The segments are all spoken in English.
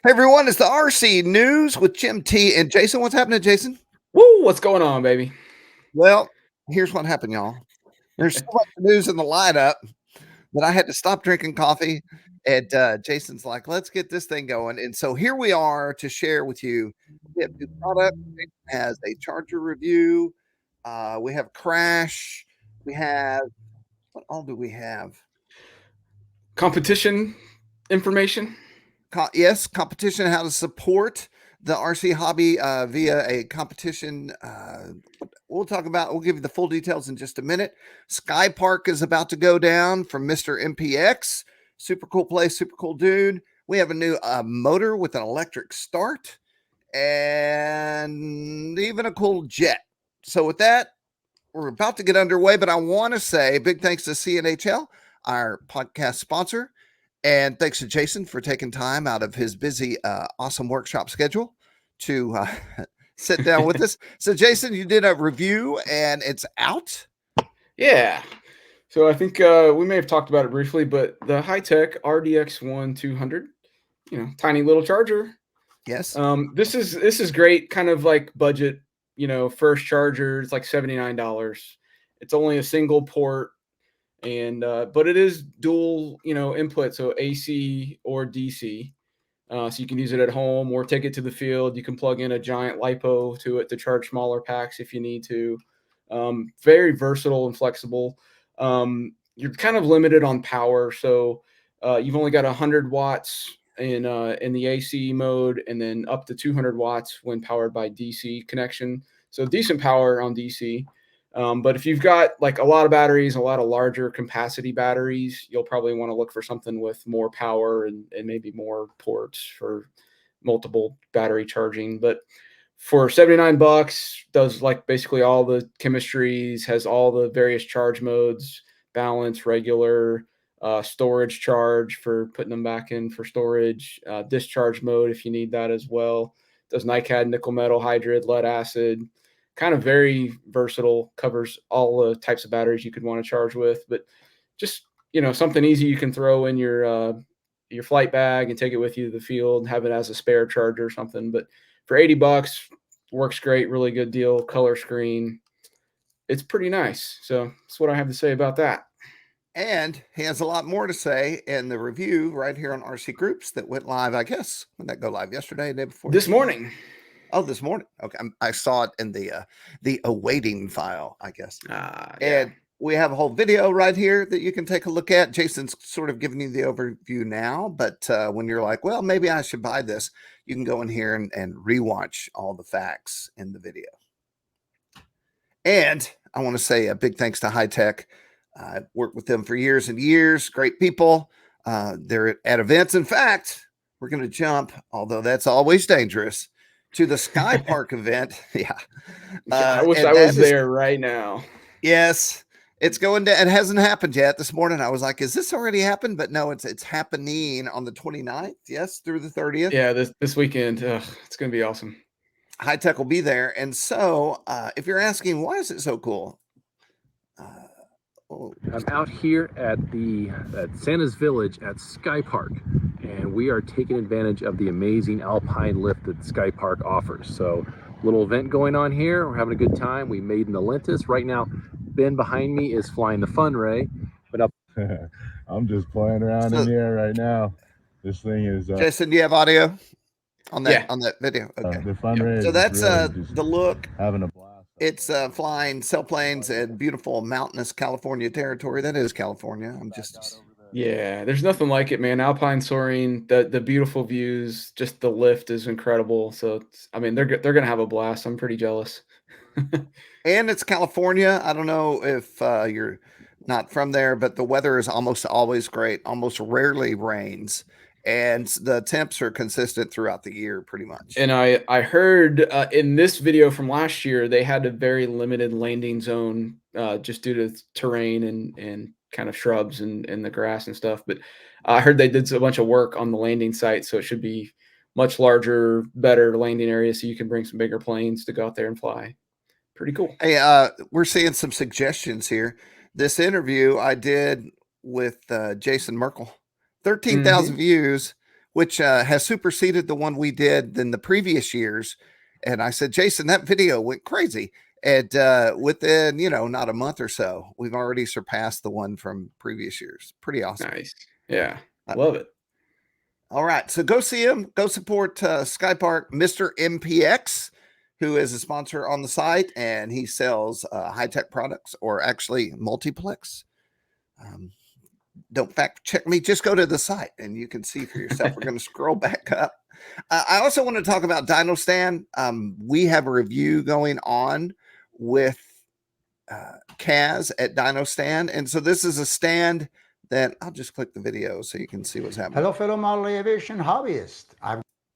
Hey everyone, it's the RC News with Jim T and Jason. What's happening, Jason? Woo! What's going on, baby? Well, here's what happened, y'all. There's so much news in the lineup that I had to stop drinking coffee. And Jason's like, let's get this thing going. And so here we are to share with you. We have new product. Jason has a charger review. We have crash. We have what all do we have? Competition information. Yes, competition, how to support the RC hobby via a competition. We'll give you the full details in just a minute. Skypark is about to go down from Mr. MPX. Super cool place, super cool dude. We have a new motor with an electric start and even a cool jet. So, with that, we're about to get underway, but I want to say big thanks to CNHL, our podcast sponsor. And thanks to Jason for taking time out of his busy, awesome workshop schedule to sit down with us. So, Jason, you did a review and it's out. Yeah. So I think we may have talked about it briefly, but the Hitec RDX1 200, tiny little charger. Yes. This is great, kind of like budget, first charger. It's like $79. It's only a single port, and but it is dual, input, so AC or DC. So you can use it at home or take it to the field. You can plug in a giant lipo to it to charge smaller packs if you need to. Very versatile and flexible. You're kind of limited on power, so you've only got 100 watts in the AC mode, and then up to 200 watts when powered by DC connection. So decent power on DC. But if you've got like a lot of batteries, a lot of larger capacity batteries, you'll probably want to look for something with more power and maybe more ports for multiple battery charging. But for $79, does like basically all the chemistries, has all the various charge modes, balance, regular, storage charge for putting them back in for storage, discharge mode if you need that as well. Does NiCad, nickel metal hydride, lead acid, kind of very versatile, covers all the types of batteries you could want to charge with, but just, something easy you can throw in your flight bag and take it with you to the field, have it as a spare charger or something. But for $80, works great, really good deal, color screen. It's pretty nice. So that's what I have to say about that. And he has a lot more to say in the review right here on RC Groups that went live, I guess. When that go live yesterday, the day before This yesterday? morning. Oh, this morning. Okay. I saw it in the awaiting file, I guess. Yeah. And we have a whole video right here that you can take a look at. Jason's sort of giving you the overview now, but when you're like, well, maybe I should buy this, you can go in here and rewatch all the facts in the video. And I want to say a big thanks to Hitec. I've worked with them for years and years. Great people. They're at events. In fact, we're going to jump, although that's always dangerous, to the Skypark event. Yeah. I wish And I that was is, there right now. yes, it's going to, it hasn't happened yet. This morning I was like, is this already happened? But no, it's happening on the 29th. Yes, through the 30th. Yeah, this weekend. It's going to be awesome. Hitec will be there. And so if you're asking, why is it so cool? I'm out here at Santa's Village at Skypark, and we are taking advantage of the amazing alpine lift that Skypark offers. So, little event going on here. We're having a good time. We made in the Lentis. Right now, Ben behind me is flying the Fun Ray, but up. I'm just playing around in the air right now. This thing is. Jason, do you have audio on that Yeah. on that video? Okay. The Fun Ray. So that's really the look. Having a blast. It's flying sailplanes in beautiful mountainous California territory. That is California. I'm just. Yeah, there's nothing like it, man. Alpine soaring, the beautiful views, just the lift is incredible. So I mean, they're gonna have a blast. I'm pretty jealous. And it's California. I don't know if you're not from there, but the weather is almost always great. Almost rarely rains, and the temps are consistent throughout the year, pretty much. And I heard in this video from last year they had a very limited landing zone just due to terrain and kind of shrubs and the grass and stuff. But I heard they did a bunch of work on the landing site, so it should be much larger, better landing area, so you can bring some bigger planes to go out there and fly. Pretty cool. Hey, we're seeing some suggestions here. This interview I did with Jason Merkel, 13,000 views which has superseded the one we did in the previous years. And I said, Jason, that video went crazy. And within, not a month or so, we've already surpassed the one from previous years. Pretty awesome. Nice. Yeah. Love it. All right. So go see him. Go support Skypark, Mr. MPX, who is a sponsor on the site, and he sells Hitec products, or actually multiplex. Don't fact check me. Just go to the site and you can see for yourself. We're going to scroll back up. I also want to talk about Dino Stand. We have a review going on with Kaz at Dino Stand. And so this is a stand that I'll just click the video so you can see what's happening. Hello, fellow model aviation hobbyists.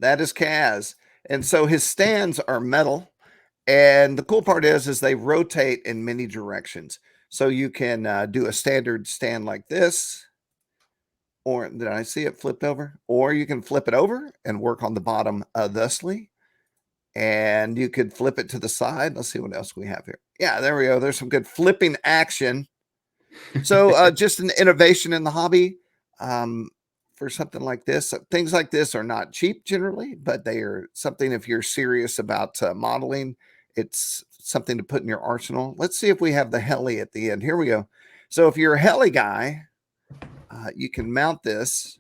That is Kaz. And so his stands are metal. And the cool part is they rotate in many directions. So you can do a standard stand like this. Or did I see it flipped over? Or you can flip it over and work on the bottom thusly. And you could flip it to the side. Let's see what else we have here. Yeah, there we go. There's some good flipping action. So just an innovation in the hobby for something like this. Things like this are not cheap generally, but they are something if you're serious about modeling. It's something to put in your arsenal. Let's see if we have the heli at the end. Here we go. So if you're a heli guy, you can mount this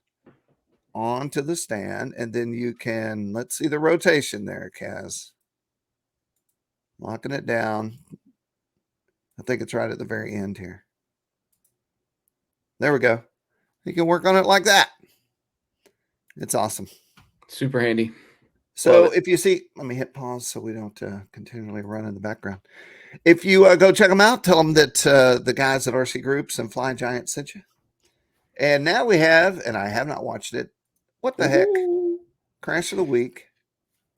onto the stand, and then you can, let's see the rotation there, Kaz. Locking it down. I think it's right at the very end here. There we go. You can work on it like that. It's awesome. Super handy. So if you see, let me hit pause so we don't continually run in the background. If you go check them out, tell them that the guys at RC Groups and Fly Giant sent you. And now we have, and I have not watched it. What the heck? Crash of the week.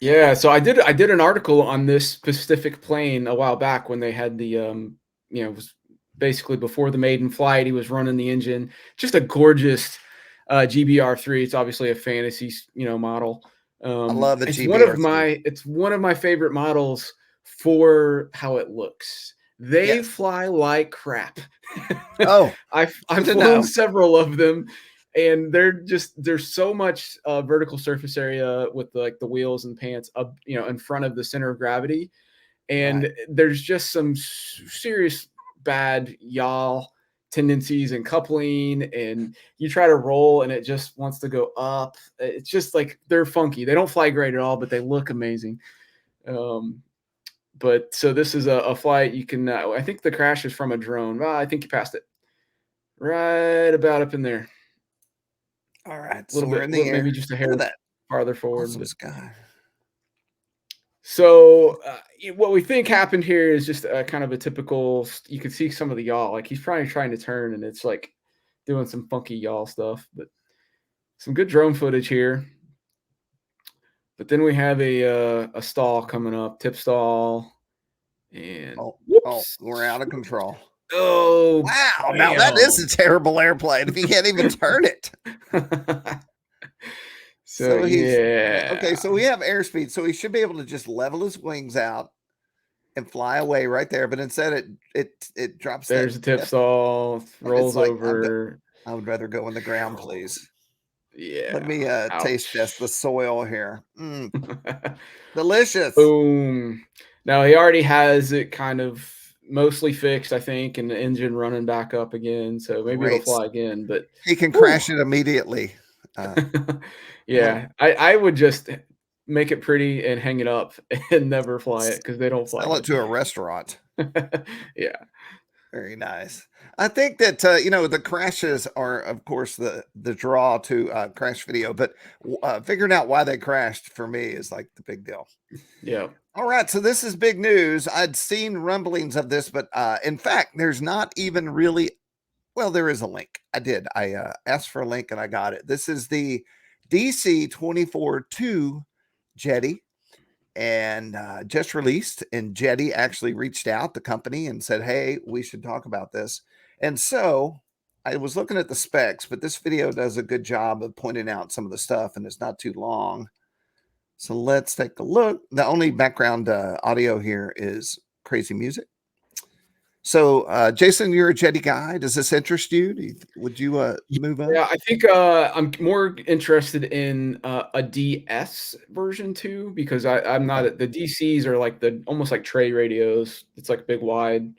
Yeah, so I did an article on this specific plane a while back when they had the it was basically before the maiden flight. He was running the engine. Just a gorgeous GBR3. It's obviously a fantasy, model. I love the it's GBR3. It's one of my favorite models for how it looks. They fly like crap. Oh, I've flown several of them, and there's so much vertical surface area with the wheels and pants up, in front of the center of gravity, and there's just some serious bad yaw tendencies and coupling, and you try to roll and it just wants to go up. It's just like they're funky. They don't fly great at all, but they look amazing. But so this is a flight you can, I think the crash is from a drone. I think you passed it right about up in there. All right. A little bit, in the air. maybe just a hair farther forward. Awesome sky. So what we think happened here is just kind of a typical, you can see some of the yaw, like he's probably trying to turn and it's like doing some funky yaw stuff, but some good drone footage here. But then we have a stall coming up, tip stall, and we're out of control. Oh, wow. Now that is a terrible airplane if you can't even turn it. So okay, so we have airspeed, so he should be able to just level his wings out and fly away right there. But instead, it drops. There's a tip stall, rolls over. I would rather go on the ground, please. Yeah. Let me taste test the soil here. Delicious. Boom. Now he already has it kind of mostly fixed, I think, and the engine running back up again. So maybe it'll fly again, but he can crash it immediately. Yeah, I would just make it pretty and hang it up and never fly it because they don't fly. Sell it to a restaurant. Yeah. Very nice. I think that, the crashes are, of course, the draw to crash video, but figuring out why they crashed for me is like the big deal. Yeah. All right. So this is big news. I'd seen rumblings of this, but in fact, there's not even really, well, there is a link. I did. I asked for a link and I got it. This is the DC-24-2 Jeti. And just released, and Jeti actually reached out the company and said, hey, we should talk about this. And so I was looking at the specs, but this video does a good job of pointing out some of the stuff, and it's not too long. So let's take a look. The only background audio here is crazy music. So, Jason, you're a Jeti guy. Does this interest you? Would you move up? Yeah, I think I'm more interested in a DS version too, because I'm Okay. not the DCs are like the almost like tray radios. It's like big wide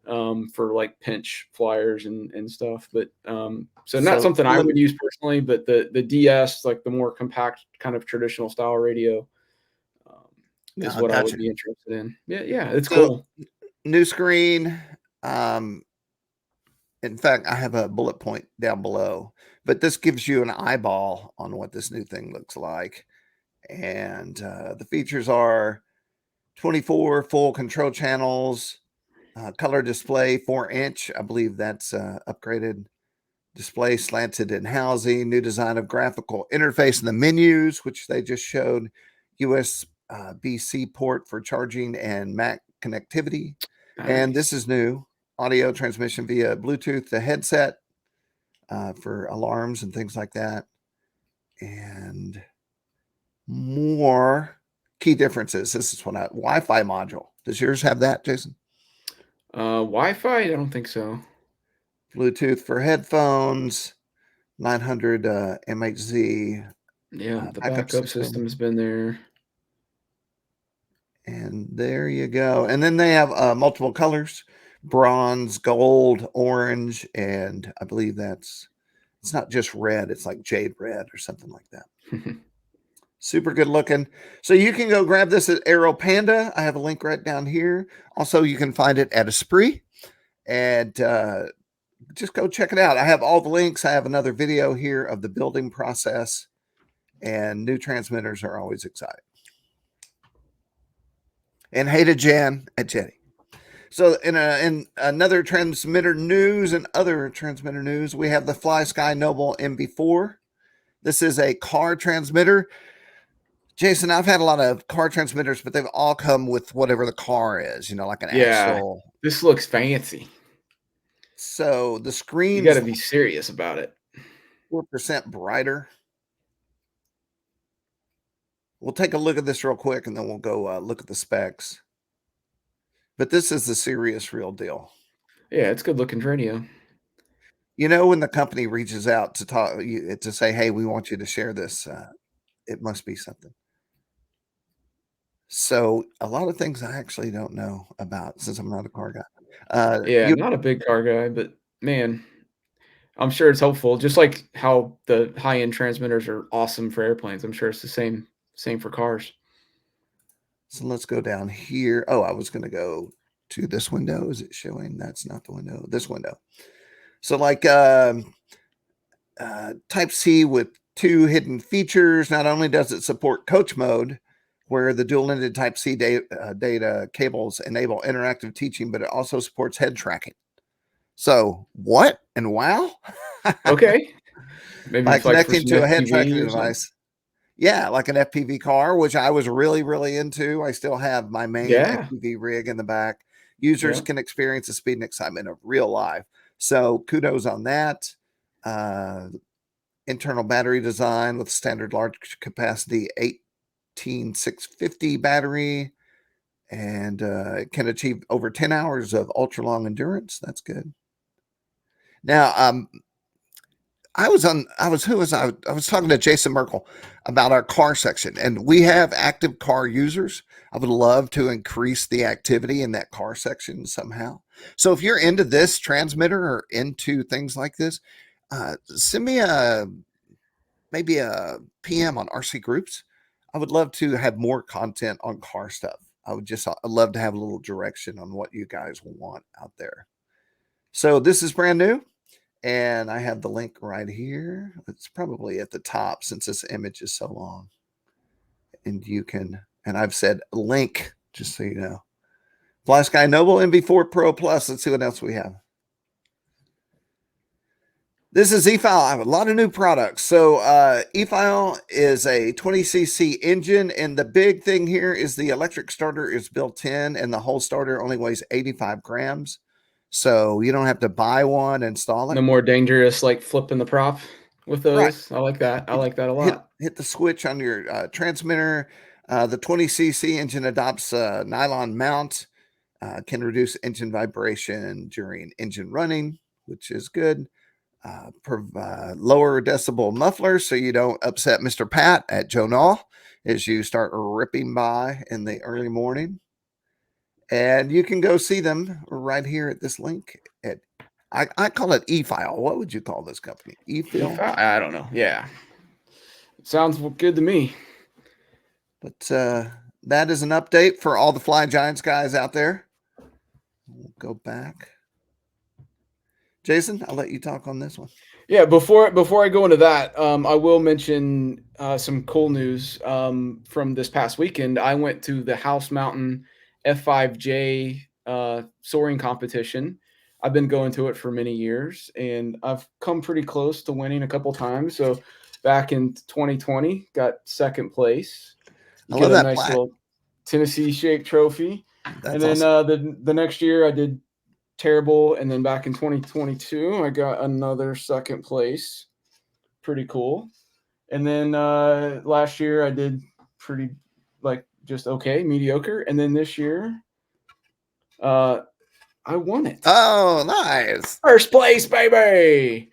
for like pinch flyers and stuff. But so not So something I let me, would use personally, but the DS, like the more compact kind of traditional style radio, um, is what I would gotcha. be interested in. Yeah, yeah, it's So cool. new screen. Um, in fact, I have a bullet point down below, but this gives you an eyeball on what this new thing looks like. And the features are 24 full control channels, color display, 4-inch. I believe that's upgraded display, slanted in housing, new design of graphical interface in the menus, which they just showed, USB-C port for charging and Mac connectivity. And this Nice. is new audio transmission via Bluetooth to headset for alarms and things like that. And more key differences. This is what Wi-Fi module. Does yours have that, Jason? Wi-Fi? I don't think so. Bluetooth for headphones, 900 MHz Yeah, the backup backup system. system's been there. And there you go. And then they have multiple colors: bronze, gold, orange, and I believe it's not just red, it's like jade red or something like that. Super good looking. So you can go grab this at Aero Panda. I have a link right down here. Also, you can find it at Esprit. And just go check it out. I have all the links. I have another video here of the building process. And new transmitters are always exciting. And hey to Jan at Jeti. So in another transmitter news and other transmitter news, we have the FlySky Noble MB4. This is a car transmitter. Jason, I've had a lot of car transmitters, but they've all come with whatever the car is, like an Yeah, axle. this looks fancy. So the You screen's got to be serious about it. 4% brighter. We'll take a look at this real quick, and then we'll go look at the specs. But this is the serious real deal. Yeah, it's good looking radio. When the company reaches out to talk to say, "Hey, we want you to share this," it must be something. So a lot of things I actually don't know about since I'm not a car guy. Yeah, not a big car guy, but man, I'm sure it's helpful. Just like how the high-end transmitters are awesome for airplanes. I'm sure it's the same for cars. So let's go down here. Oh, I was going to go to this window. Is it showing? That's not the window. This window. So like Type C with 2 hidden features. Not only does it support coach mode, where the dual-ended Type C data cables enable interactive teaching, but it also supports head tracking. So what and wow? Okay. Maybe By it's like for connecting some to a head tracking FPV or something. device. Yeah, like an FPV car, which I was really, really into. I still have my main Yeah. FPV rig in the back. Users Yeah. can experience the speed and excitement of real life. So kudos on that. Internal battery design with standard large capacity 18650 battery, and it can achieve over 10 hours of ultra long endurance. That's good. Now, I was talking to Jason Merkel about our car section, and we have active car users. I would love to increase the activity in that car section somehow. So if you're into this transmitter or into things like this, send me maybe a PM on RC groups. I would love to have more content on car stuff. I'd love to have a little direction on what you guys want out there. So this is brand new. And I have the link right here. It's probably at the top since this image is so long. And I've said link, just so you know. FlySky Noble MB4 Pro Plus. Let's see what else we have. This is eFile. I have a lot of new products. So eFile is a 20cc engine. And the big thing here is the electric starter is built in, and the whole starter only weighs 85 grams. So you don't have to buy one, install it. No more dangerous like flipping the prop with those. Right. I like that. I You like that a lot. hit the switch on your transmitter. The 20cc engine adopts a nylon mount. Can reduce engine vibration during engine running, which is good. Lower decibel mufflers so you don't upset Mr. Pat at Joe as you start ripping by in the early morning. And you can go see them right here at this link. I call it eFile. What would you call this company? eFile? I don't know. Yeah. Sounds good to me. But that is an update for all the Fly Giants guys out there. We'll go back. Jason, I'll let you talk on this one. Yeah, before I go into that, I will mention some cool news from this past weekend. I went to the House Mountain F5J soaring competition. I've been going to it for many years, and I've come pretty close to winning a couple times. So back in 2020, got second place. I love that nice little Tennessee shaped trophy. That's and then awesome. the next year I did terrible, and then back in 2022 I got another second place. Pretty cool. And then last year I did pretty, like, just okay, mediocre. And then this year I won it. Oh, nice. First place, baby.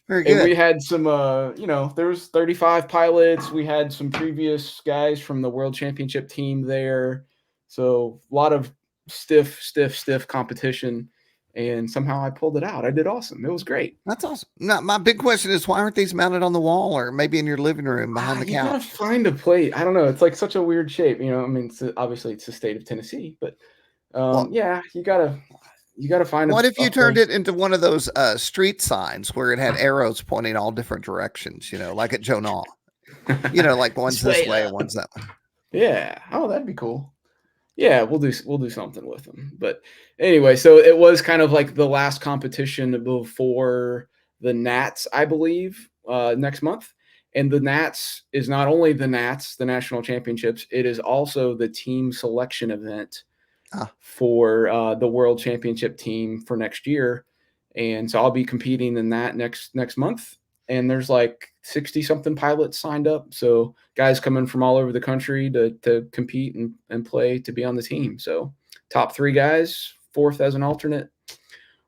Very good. And we had some there was 35 pilots. We had some previous guys from the World Championship team there. So a lot of stiff competition. And somehow I pulled it out. I did awesome. It was great. That's awesome. Now, my big question is, why aren't these mounted on the wall or maybe in your living room behind the You gotta couch? find a plate. I don't know. It's like such a weird shape. I mean, obviously it's the state of Tennessee, but yeah, you gotta find. What if you turned place. it into one of those street signs where it had arrows pointing all different directions? Like at Joe Naw. Like one's this way and one's that way. Yeah. Oh, that'd be cool. Yeah, we'll do something with them. But anyway, so it was kind of like the last competition before the Nats, I believe, next month. And the Nats is not only the Nats, the national championships, it is also the team selection event for the world championship team for next year. And so I'll be competing in that next month. And there's like 60 something pilots signed up. So guys coming from all over the country to compete and play to be on the team. So top 3 guys, 4th as an alternate.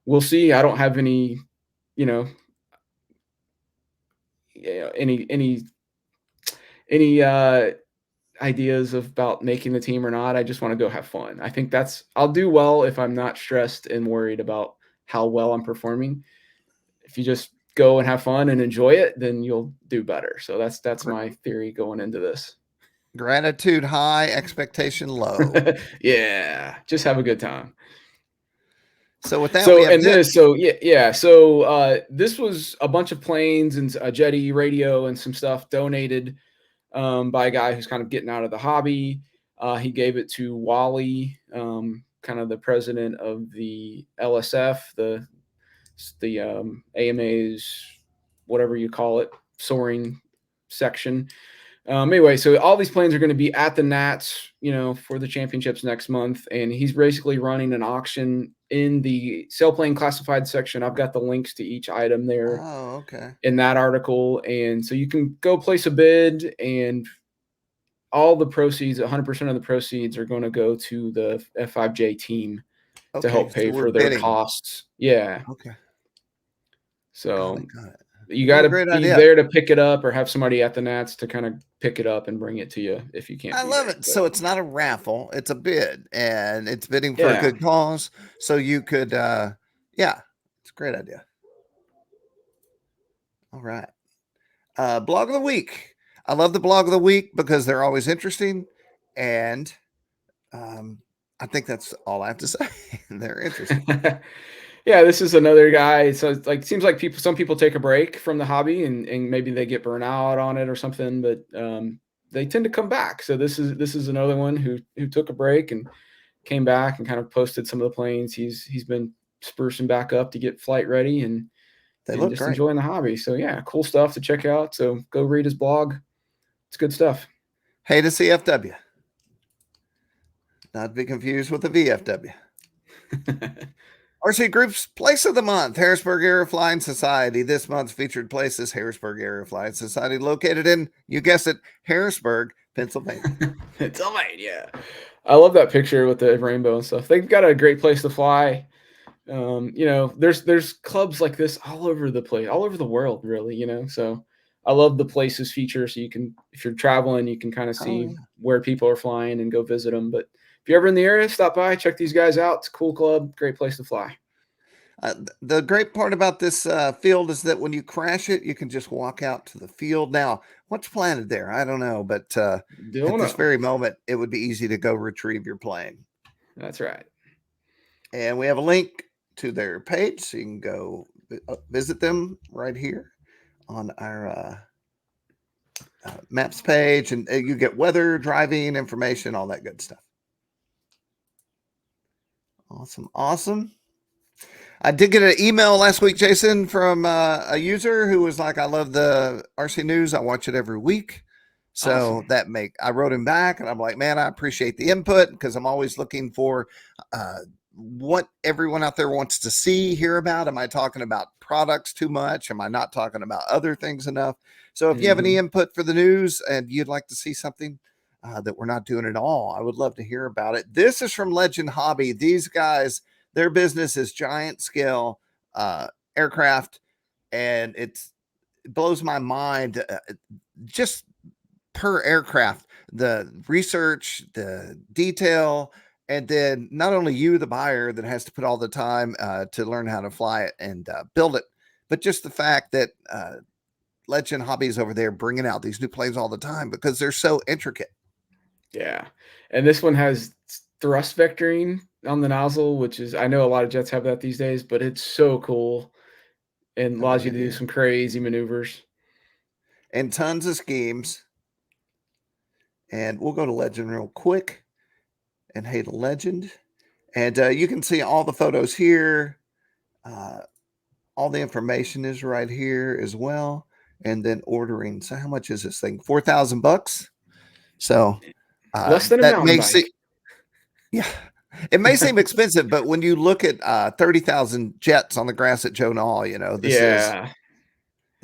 We'll see. I don't have any, any ideas about making the team or not. I just want to go have fun. I think I'll do well if I'm not stressed and worried about how well I'm performing. If you just go and have fun and enjoy it, then you'll do better. So that's my theory going into this. Gratitude high, expectation low. Yeah, just have a good time. So with that, this was a bunch of planes and a Jeti radio and some stuff donated by a guy who's kind of getting out of the hobby. He gave it to Wally, kind of the president of the LSF, the AMA's, whatever you call it, soaring section. Anyway, so all these planes are going to be at the Nats, for the championships next month. And he's basically running an auction in the sailplane classified section. I've got the links to each item there in that article. And so you can go place a bid, and all the proceeds, 100% of the proceeds, are going to go to the F5J team to help pay for their costs. Yeah. Okay. So you got to be there to pick it up, or have somebody at the Nats to kind of pick it up and bring it to you if you can't. I love it. So it's not a raffle, it's a bid, and it's bidding for a good cause. So you could, it's a great idea. All right. Blog of the week. I love the blog of the week because they're always interesting. And I think that's all I have to say. They're interesting. Yeah, this is another guy. So it's like, seems like some people take a break from the hobby and maybe they get burnt out on it or something, but they tend to come back. So this is another one who took a break and came back and kind of posted some of the planes he's been sprucing back up to get flight ready, and they look just great. Enjoying the hobby. So yeah, cool stuff to check out. So go read his blog. It's good stuff. Hey to CFW. Not to be confused with the VFW. RC Group's Place of the Month, Harrisburg Area Flying Society. This month's featured place is Harrisburg Area Flying Society, located in, you guessed it, Harrisburg, Pennsylvania. Pennsylvania. I love that picture with the rainbow and stuff. They've got a great place to fly. You know, there's clubs like this all over the place, all over the world, really, you know. So I love the places feature, so you can, if you're traveling, you can kind of Oh, see yeah. where people are flying and go visit them. But if you're ever in the area, stop by, check these guys out. It's a cool club, great place to fly. The great part about this field is that when you crash it, you can just walk out to the field. Now, what's planted there? I don't know, but at Don't this know. very moment, it would be easy to go retrieve your plane. That's right. And we have a link to their page, so you can go visit them right here on our maps page, and you get weather, driving information, all that good stuff. Awesome, awesome. I did get an email last week, Jason, from a user who was like, "I love the RC News. I watch it every week." So Awesome. I wrote him back, and I'm like, "Man, I appreciate the input because I'm always looking for what everyone out there wants to see, hear about. Am I talking about products too much? Am I not talking about other things enough?" So if you have any input for the news and you'd like to see something that we're not doing at all, I would love to hear about it. This is from Legend Hobby. These guys, their business is giant scale aircraft, and it blows my mind just per aircraft, the research, the detail, and then not only you, the buyer, that has to put all the time to learn how to fly it and build it, but just the fact that Legend Hobbies over there bringing out these new planes all the time because they're so intricate. Yeah. And this one has thrust vectoring on the nozzle, which is, I know a lot of jets have that these days, but it's so cool and allows you to do some crazy maneuvers. And tons of schemes. And we'll go to Legend real quick and hey to Legend. And you can see all the photos here. All the information is right here as well. And then ordering. So how much is this thing? $4,000. So Less than a that mountain makes it, bike. yeah, it may seem expensive, but when you look at 30,000 jets on the grass at Joe Nall, you know, there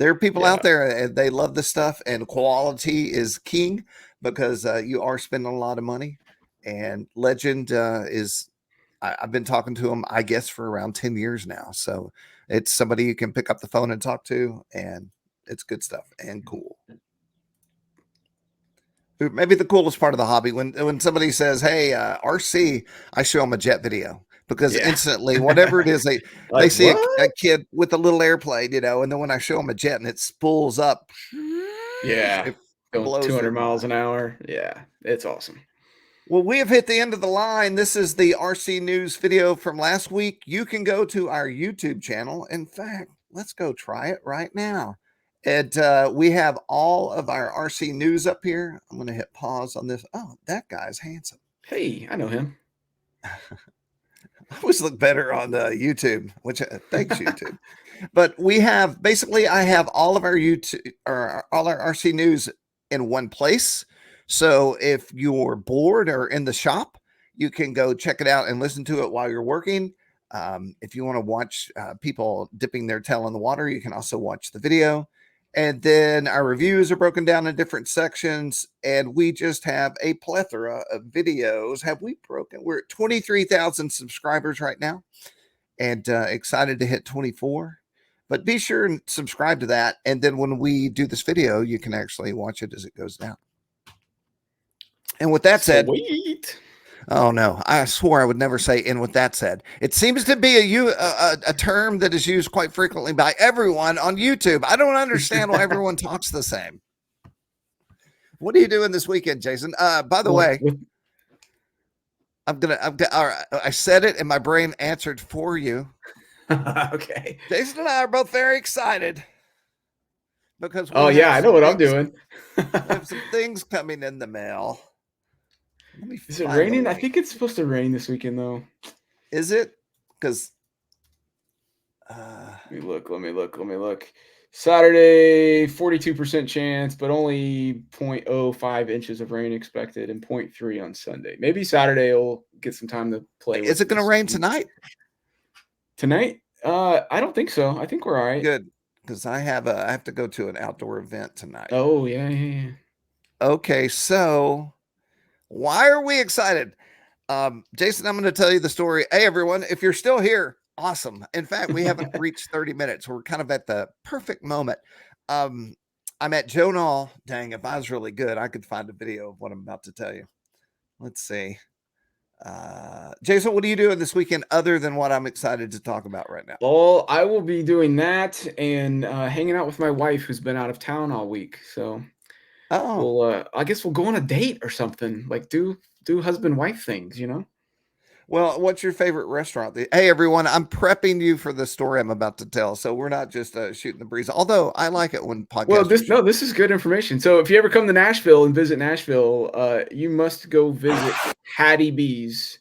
are people out there and they love this stuff, and quality is king because you are spending a lot of money. And Legend I've been talking to him, I guess, for around 10 years now. So it's somebody you can pick up the phone and talk to, and it's good stuff and cool. Maybe the coolest part of the hobby when somebody says, "Hey, RC," I show them a jet video because instantly, whatever it is, they Like, see what? a kid with a little airplane, you know, and then when I show them a jet and it spools up, Yeah. it Going blows 200 their miles mind. an hour. Yeah. It's awesome. Well, we have hit the end of the line. This is the RC News video from last week. You can go to our YouTube channel. In fact, let's go try it right now. And we have all of our RC News up here. I'm going to hit pause on this. Oh, that guy's handsome. Hey, I know him. I always look better on the YouTube, which thanks YouTube. But we have basically, I have all of our YouTube or all our RC News in one place. So if you're bored or in the shop, you can go check it out and listen to it while you're working. If you want to watch people dipping their tail in the water, you can also watch the video. And then our reviews are broken down in different sections, and we just have a plethora of videos. Have we broken? We're at 23,000 subscribers right now, and excited to hit 24. But be sure and subscribe to that. And then when we do this video, you can actually watch it as it goes down. And with that said, Sweet. oh no, I swore I would never say "and with that said." It seems to be a term that is used quite frequently by everyone on YouTube. I don't understand why everyone talks the same. What are you doing this weekend, Jason? By the way, I said it and my brain answered for you. Okay. Jason and I are both very excited because Oh, yeah, I know what I'm doing. We have some things coming in the mail. Is it raining? I think it's supposed to rain this weekend, though. Is it? Because let me look. Saturday, 42% chance, but only 0.05 inches of rain expected, and 0.3 on Sunday. Maybe Saturday will get some time to play. Is it going to rain tonight? Tonight? I don't think so. I think we're all right. Good, because I have to go to an outdoor event tonight. Oh, yeah. Okay, so why are we excited? Jason, I'm going to tell you the story. Hey, everyone, if you're still here, awesome. In fact, we haven't reached 30 minutes. We're kind of at the perfect moment. Um, I'm at Joe Nall. Dang, if I was really good, I could find a video of what I'm about to tell you. Let's see. Jason, what are you doing this weekend other than what I'm excited to talk about right now? Well, I will be doing that and hanging out with my wife who's been out of town all week. So Oh, I guess we'll go on a date or something. Like do husband wife things, you know? well, what's your favorite restaurant? Hey, everyone, I'm prepping you for the story I'm about to tell. So we're not just shooting the breeze, although I like it when Well, podcasters shoot. this is good information. So if you ever come to Nashville and visit Nashville, you must go visit Hattie B's.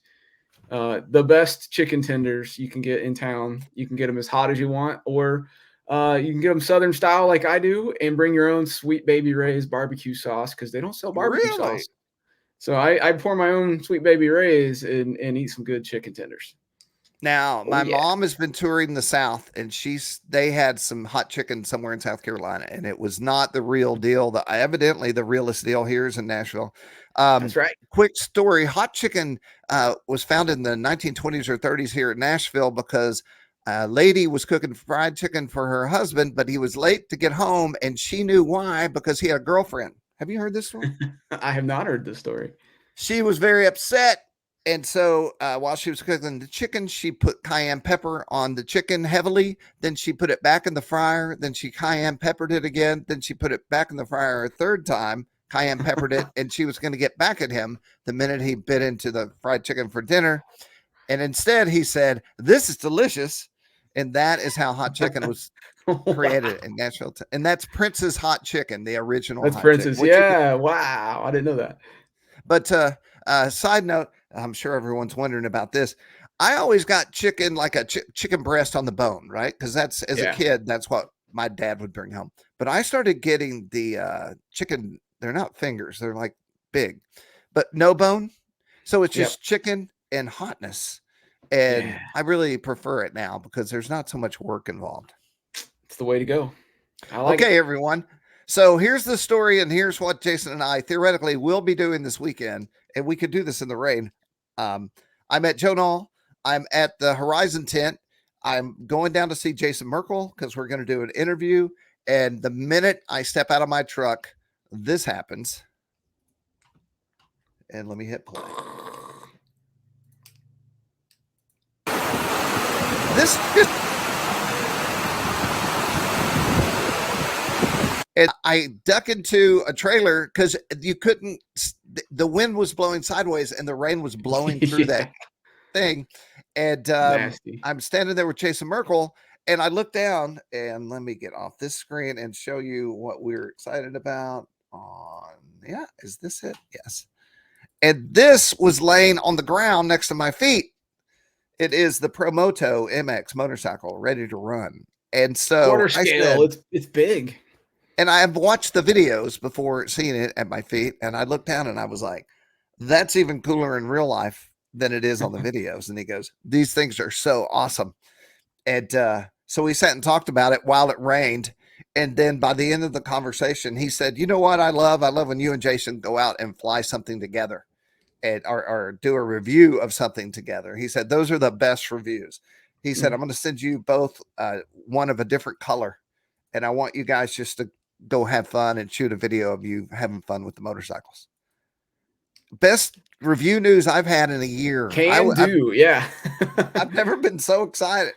The best chicken tenders you can get in town. You can get them as hot as you want, or you can get them Southern style like I do, and bring your own Sweet Baby Ray's barbecue sauce because they don't sell barbecue Really? sauce. So I pour my own Sweet Baby Ray's and eat some good chicken tenders. Now, Oh my yeah. mom has been touring the South, and they had some hot chicken somewhere in South Carolina, and it was not the real deal. Evidently the realest deal here is in Nashville. That's right. Quick story: hot chicken was founded in the 1920s or 30s here in Nashville because a lady was cooking fried chicken for her husband, but he was late to get home, and she knew why because he had a girlfriend. Have you heard this story? I have not heard this story. She was very upset. And so while she was cooking the chicken, she put cayenne pepper on the chicken heavily. Then she put it back in the fryer. Then she cayenne peppered it again. Then she put it back in the fryer a third time, cayenne peppered it. And she was going to get back at him the minute he bit into the fried chicken for dinner. And instead he said, "This is delicious." And that is how hot chicken was created in Nashville. And that's Prince's Hot Chicken, the original That's hot Princess. chicken. Yeah. Wow. I didn't know that. But side note, I'm sure everyone's wondering about this. I always got chicken like a chicken breast on the bone, right? Because that's as a kid, that's what my dad would bring home. But I started getting the chicken. They're not fingers; they're like big, but no bone. So it's just chicken and hotness, and I really prefer it now because there's not so much work involved. It's the way to go. I like it. Okay, everyone. So here's the story, and here's what Jason and I theoretically will be doing this weekend, and we could do this in the rain. I'm at Joe Nall. I'm at the Horizon tent. I'm going down to see Jason Merkel because we're going to do an interview. And the minute I step out of my truck, this happens. And let me hit play. This and I duck into a trailer because you couldn't, the wind was blowing sideways and the rain was blowing through that thing. And I'm standing there with Jason Merkel, and I look down, and let me get off this screen and show you what we're excited about. Is this it? Yes. And this was laying on the ground next to my feet. It is the Promoto MX motorcycle ready to run. And so quarter scale, it's big. And I have watched the videos before seeing it at my feet, and I looked down and I was like, that's even cooler in real life than it is on the videos. And he goes, these things are so awesome. And so we sat and talked about it while it rained. And then by the end of the conversation, he said, you know what I love when you and Jason go out and fly something together and or do a review of something together. He said, those are the best reviews. He said, I'm going to send you both one of a different color. And I want you guys just to go have fun and shoot a video of you having fun with the motorcycles. Best review news I've had in a year. Yeah. I've never been so excited.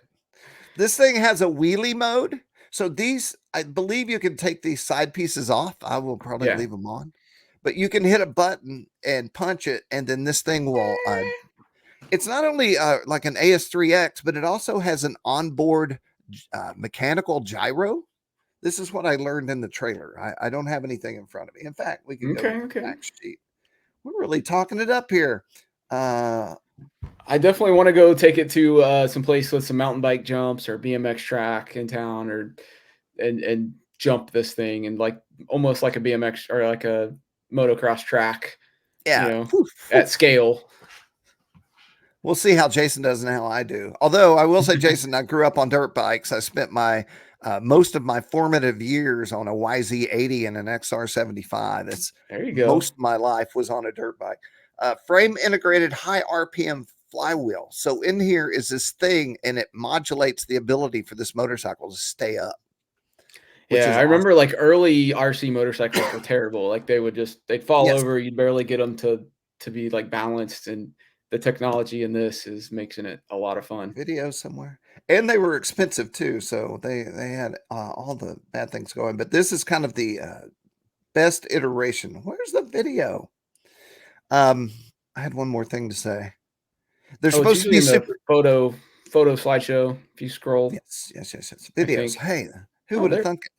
This thing has a wheelie mode. So these, I believe you can take these side pieces off. I will probably leave them on. But you can hit a button and punch it, and then this thing will, it's not only like an AS3X, but it also has an onboard mechanical gyro. This is what I learned in the trailer. I don't have anything in front of me. In fact, we can go to the back sheet. We're really talking it up here. I definitely want to go take it to some place with some mountain bike jumps or BMX track in town, or and jump this thing and like almost like a BMX or like a motocross track. Yeah, you know, at scale. We'll see how Jason does and how I do. Although I will say, Jason, I grew up on dirt bikes. I spent my most of my formative years on a YZ80 and an XR75. That's There you go. most of my life was on a dirt bike. Frame integrated high RPM flywheel. So in here is this thing, and it modulates the ability for this motorcycle to stay up. Yeah, I remember like early RC motorcycles were terrible. Like they'd fall over. You'd barely get them to be like balanced. And the technology in this is making it a lot of fun. Video somewhere, and they were expensive too. So they had all the bad things going. But this is kind of the best iteration. Where's the video? I had one more thing to say. They're supposed to be super photo slideshow. If you scroll, yes. Videos. Hey, who would have thunk it?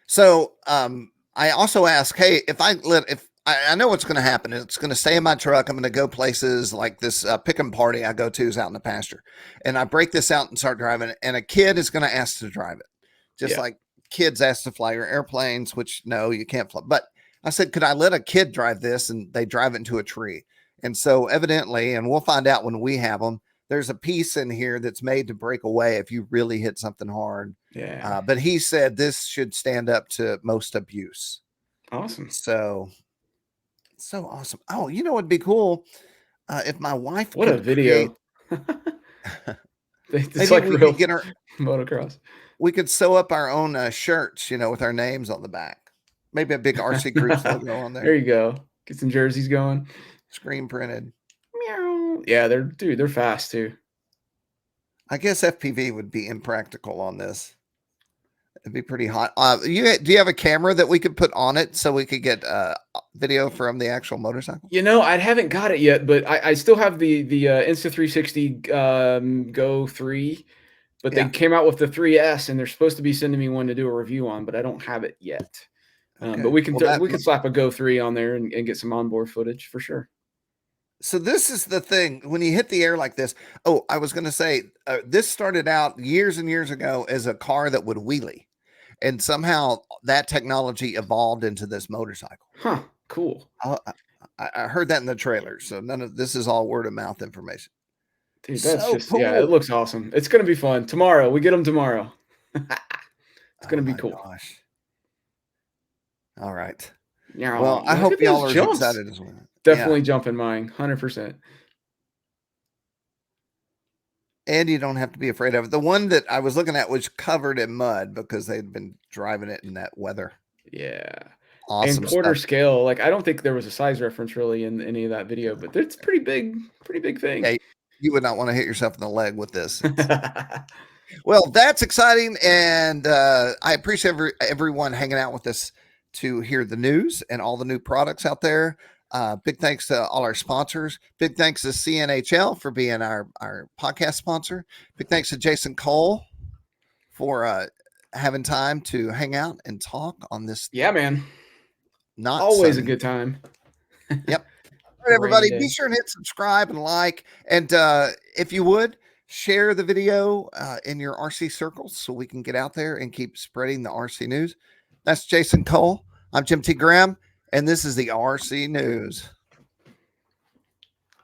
So I also ask, hey, if I know what's going to happen, it's going to stay in my truck. I'm going to go places like this pick'em party I go to is out in the pasture, and I break this out and start driving it, and a kid is going to ask to drive it, just like kids ask to fly your airplanes, which no, you can't fly. But I said, could I let a kid drive this? And they drive it into a tree. And so evidently, and we'll find out when we have them, there's a piece in here that's made to break away if you really hit something hard. Yeah. But he said this should stand up to most abuse. Awesome. So awesome. Oh, you know, it'd be cool if my wife. What a video. It's like we real could get her motocross. We could sew up our own shirts, you know, with our names on the back. Maybe a big RC Groups logo on there. There you go. Get some jerseys going. Screen printed. Meow. Yeah, they're fast too. I guess FPV would be impractical on this. It'd be pretty hot. Do you have a camera that we could put on it so we could get video from the actual motorcycle? You know, I haven't got it yet, but I still have the Insta360 Go 3, but they came out with the 3S, and they're supposed to be sending me one to do a review on, but I don't have it yet. But we can slap a Go 3 on there and get some onboard footage for sure. So this is the thing when you hit the air like this. Oh, I was going to say this started out years and years ago as a car that would wheelie, and somehow that technology evolved into this motorcycle. Huh? Cool. I heard that in the trailer, so none of this is all word of mouth information. Dude, that's so just cool. Yeah, it looks awesome. It's going to be fun. Tomorrow, we get them tomorrow. It's going to be cool. Gosh. All right. Yeah. Well, I hope y'all are excited as well. Definitely jumping mine, 100%. And you don't have to be afraid of it. The one that I was looking at was covered in mud because they'd been driving it in that weather. Yeah. Awesome. And quarter scale. Like, I don't think there was a size reference really in any of that video, but it's pretty big thing. Yeah, you would not want to hit yourself in the leg with this. Well, that's exciting. And I appreciate everyone hanging out with us to hear the news and all the new products out there. Big thanks to all our sponsors. Big thanks to CNHL for being our podcast sponsor. Big thanks to Jason Cole for having time to hang out and talk on this. Yeah, man. Not always a good time. Yep. All right, everybody, be sure and hit subscribe and like. And if you would, share the video in your RC circles so we can get out there and keep spreading the RC news. That's Jason Cole. I'm Jim T. Graham. And this is the RC News.